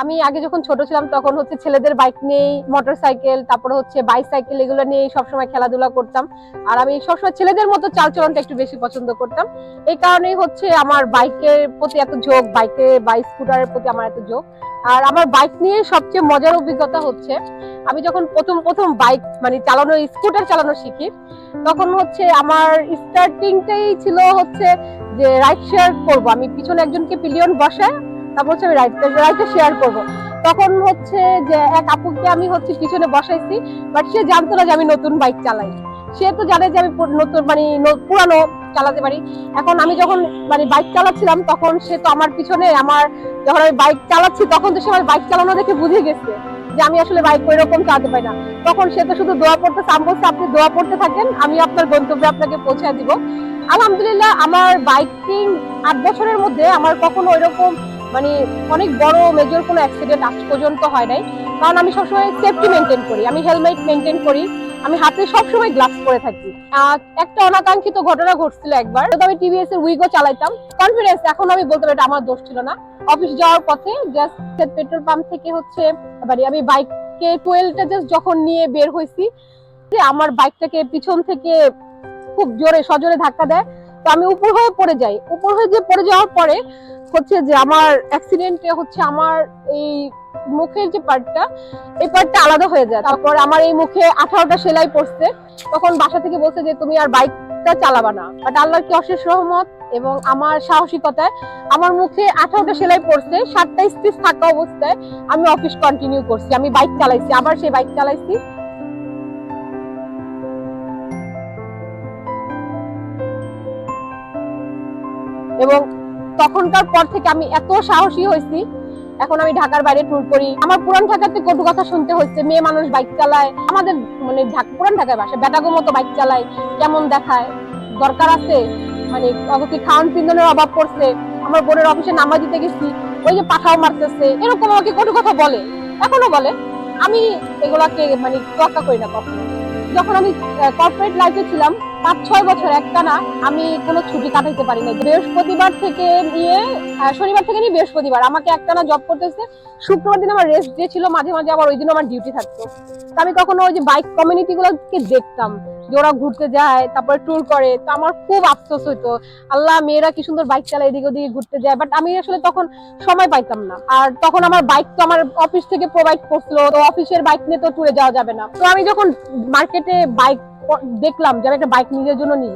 আমি আগে যখন ছোট ছিলাম তখন হচ্ছে ছেলেদের বাইক নিয়ে, মোটরসাইকেল, তারপরে হচ্ছে বাইসাইকেল, এগুলো নিয়ে সবসময় খেলাধুলা করতাম। আর আমি সবসময় ছেলেদের মতো চালচলনটা একটু বেশি পছন্দ করতাম। এই কারণেই হচ্ছে আমার বাইকের প্রতি এত ঝোঁক, বাইকে বা স্কুটারের প্রতি আমার এত ঝোঁক। আর আমার বাইক নিয়ে সবচেয়ে মজার অভিজ্ঞতা হচ্ছে, আমি যখন প্রথম প্রথম বাইক মানে চালানো, স্কুটার চালানো শিখি, তখন হচ্ছে আমার স্টার্টিংটাই ছিল হচ্ছে যে রাইড শেয়ার করবো, আমি পিছনে একজনকে পিলিয়ন বসায় তারপর হচ্ছে আমি রাইডটা শেয়ার করবো। তখন হচ্ছে যে এক আপুকে আমি হচ্ছে পিছনে বসাইছি, বাট সে জানতো না যে আমি নতুন বাইক চালাই। সে তো জানে যে আমি নতুন মানে পুরানো চালাতে পারি। এখন আমি যখন মানে বাইক চালাচ্ছিলাম তখন সে তো আমার পিছনে, আমার যখন আমি বাইক চালাচ্ছি তখন তো সে আমার বাইক চালানো দেখে বুঝে গেছে যে আমি আসলে বাইক ওই রকম চালাতে পারি না। তখন সে তো শুধু দোয়া পড়তে, আমি বলছি আপনি দোয়া পড়তে থাকেন, আমি আপনার গন্তব্যে আপনাকে পৌঁছায় দিব। আলহামদুলিল্লাহ আমার বাইকিং 8 বছরের মধ্যে আমার কখনো ওইরকম মানে অনেক বড় মেজর কোনো অ্যাক্সিডেন্ট আজ পর্যন্ত হয় নাই। কারণ আমি সবসময় সেফটি মেনটেন করি, আমি হেলমেট মেনটেন করি, আমি হাতে সবসময় গ্লাভস পরে থাকি। একটা অনাকাঙ্ক্ষিত ঘটনা ঘটছিল একবার, তো আমি টিভিএস এর উইগো চালাইতাম কনফিডেন্স, এখন আমি বলতে পারি এটা আমার দোষ ছিল না। অফিস যাওয়ার পথে জাস্ট পেট্রোল পাম্প থেকে হচ্ছে মানে আমি বাইককে টুয়েলটা জাস্ট যখন নিয়ে বের হয়েছি, আমার বাইকটাকে পিছন থেকে খুব জোরে সজোরে ধাক্কা দেয়। তো আমি উপর হয়ে পড়ে যাই, উপর হয়ে যে পড়ে যাওয়ার পরে হচ্ছে যে আমার অ্যাক্সিডেন্টে হচ্ছে আমার এই মুখের যে পার্টটা, এই পার্টটা আলাদা হয়ে যায়। তারপর আমার এই মুখে 18টা সেলাই পড়ছে। তখন বাসা থেকে বলছে যে তুমি আর বাইকটা চালাবা না, বাট আল্লাহর কি অশেষ রহমত এবং আমার সাহসিকতায় আমার মুখে 18টা সেলাই পড়ছে, 7টা স্টিচ থাকা অবস্থায় আমি অফিস কন্টিনিউ করছি, আমি বাইক চালাইছি, আবার সেই বাইক চালাইছি। এবং তখনকার পর থেকে আমি এত সাহসী হয়েছি, এখন আমি ঢাকার বাইরে ট্যুর করি। আমার পুরান ঢাকাতে কটু কথা শুনতে হচ্ছে, মেয়ে মানুষ বাইক চালায়, আমাদের মানে পুরান ঢাকায় বাসা বেটাগো মতো বাইক চালায়, কেমন দেখায়, দরকার আছে মানে অবশ্যই খাওয়ান পিন্দনের অভাব পড়ছে, আমার বোনের অফিসে নামা দিতে গেছি, ওই যে পাঠাও মারতেছে, এরকম আমাকে কটু কথা বলে, এখনো বলে। আমি এগুলাকে মানে তোয়াক্কা করি না কখনো। যখন আমি কর্পোরেট লাইফে ছিলাম 5-6 বছর একটানা আমি কোনো ছুটি কাটাইতে পারি না। বৃহস্পতিবার থেকে নিয়ে শনিবার থেকে নিয়ে বৃহস্পতিবার আমাকে একটানা জব করতেছে। শুক্রবার দিন আমার রেস্ট ডে ছিল, মাঝে মাঝে আবার ওই দিন আমার ডিউটি থাকতো। তো আমি কখনো ওই যে বাইক কমিউনিটি গুলোকে দেখতাম যে ওরা ঘুরতে যায়, তারপরে ট্যুর করে, তো আমার খুব আফসোস হইতো, আল্লাহ মেয়েরা কি সুন্দর বাইক চালায়, এদিকে ওদিকে ঘুরতে যায়, বাট আমি আসলে তখন সময় পাইতাম না। আর তখন আমার বাইক তো আমার অফিস থেকে প্রোভাইড করছিল, তো অফিসের বাইক নিয়ে তো ট্যুরে যাওয়া যাবে না। তো আমি যখন মার্কেটে বাইক দেখলাম যে আমি একটা বাইক নিজের জন্য নিব,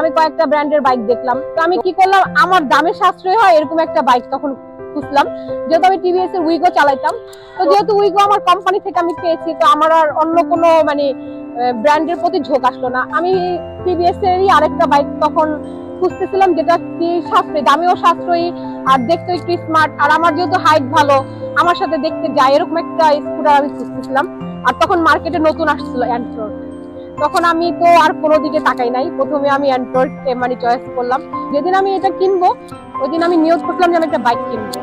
আমি কয়েকটা ব্র্যান্ডের বাইক দেখলাম। তো আমি কি করলাম, আমার দামে সাশ্রয় হয় এরকম একটা বাইক তখন খুঁজলাম। যেহেতু আমি টিভিএস এর উইগো চালাইতাম, তো যেহেতু উইগো আমার কোম্পানি থেকে আমি পেয়েছি, তো আমার আর অন্য কোনো মানে ব্র্যান্ডের প্রতি ঝোঁক আসলো না। আমি টিভিএস এরই আরেকটা বাইক তখন খুঁজতেছিলাম, যেটা কি সাশ্রয়ী, দামেও সাশ্রয়ী আর দেখতে একটু স্মার্ট, আর আমার যেহেতু হাইট ভালো, আমার সাথে দেখতে যায়, এরকম একটা স্কুটার আমি খুঁজতেছিলাম। আর তখন মার্কেটে নতুন আসছিল অ্যান্ট্রয়েড, তখন আমি তো আর কোনো দিকে তাকাই নাই, প্রথমে আমি অ্যান্ড্রয়েড মানে চয়েস করলাম। যেদিন আমি এটা কিনবো ওই দিন আমি নিয়োগ করলাম যে আমি একটা বাইক কিনবো।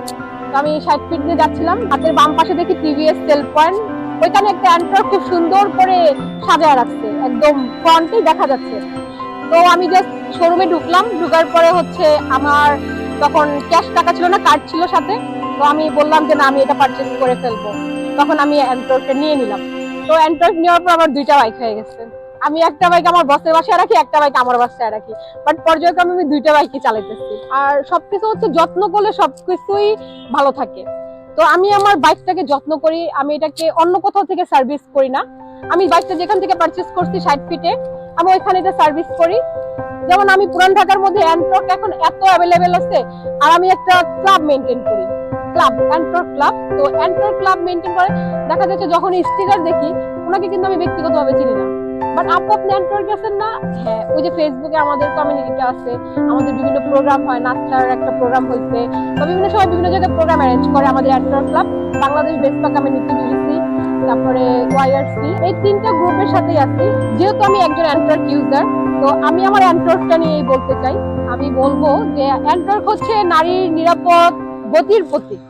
তো আমি 60 ফিট দিয়ে যাচ্ছিলাম, হাতের বাম পাশে দেখি টিভিএস সেল পয়েন্ট, ওইখানে একটা অ্যান্ড্রয়েড খুব সুন্দর করে সাজায় রাখছে, একদম ফ্রন্টেই দেখা যাচ্ছে। তো আমি জাস্ট শোরুমে ঢুকলাম, ঢুকার পরে হচ্ছে আমার তখন ক্যাশ টাকা ছিল না, কার্ড ছিল সাথে। তো আমি বললাম যে না আমি এটা পারচেজ করে ফেলবো, তখন আমি অ্যান্ড্রয়েডটা নিয়ে নিলাম। তো অ্যান্ড্রয়েড নেওয়ার পর আমার 2টা বাইক হয়ে গেছে। আমি একটা বাইক আমার বসের বাসায় রাখি, একটা বাইক আমার বাসায় রাখি, বাট পর্যায়ক্রমে আমি 2টা বাইকই চালাইতেছি। আর সবকিছু হচ্ছে যত্ন করলে সবকিছুই ভালো থাকে। তো আমি আমার বাইকটাকে যত্ন করি, আমি এটাকে অন্য কোথাও থেকে সার্ভিস করি না। আমি বাইকটা যেখান থেকে পারচেজ করছি 60 ফিটে, আমি ওইখানে এটা সার্ভিস করি। যেমন আমি পুরান ঢাকার মধ্যে অ্যান্ট্রক এখন এত অ্যাভেলেবেল আছে, আর আমি একটা ক্লাব মেনটেন করি, ক্লাব অ্যান্ট্রক ক্লাব। তো অ্যান্ট্রক ক্লাব মেনটেন করে দেখা যাচ্ছে যখন স্টিকার দেখি, ওনাকে কিন্তু আমি ব্যক্তিগতভাবে চিনি না, বাট আপু আপনি অ্যান্ট্রক গেছেন না? হ্যাঁ, ওই যে ফেসবুকে আমাদের কমিউনিটিটা আছে, আমাদের বিভিন্ন প্রোগ্রাম হয়, নাচটার একটা প্রোগ্রাম হয়েছে, তো বিভিন্ন সময় বিভিন্ন জায়গায় প্রোগ্রাম অ্যারেঞ্জ করে আমাদের অ্যান্ট্রক ক্লাব, বাংলাদেশ বেসপা কমিউনিটি, বিবিসি, তারপরে ওয়াইআরসি, এই 3টা গ্রুপের সাথেই আছি। যেহেতু আমি একজন অ্যান্ট্রক ইউজার, তো আমি আমার অ্যান্ট্রকটা নিয়েই বলতে চাই। আমি বলবো যে অ্যান্ট্রক হচ্ছে নারীর নিরাপদ গতির প্রতীক।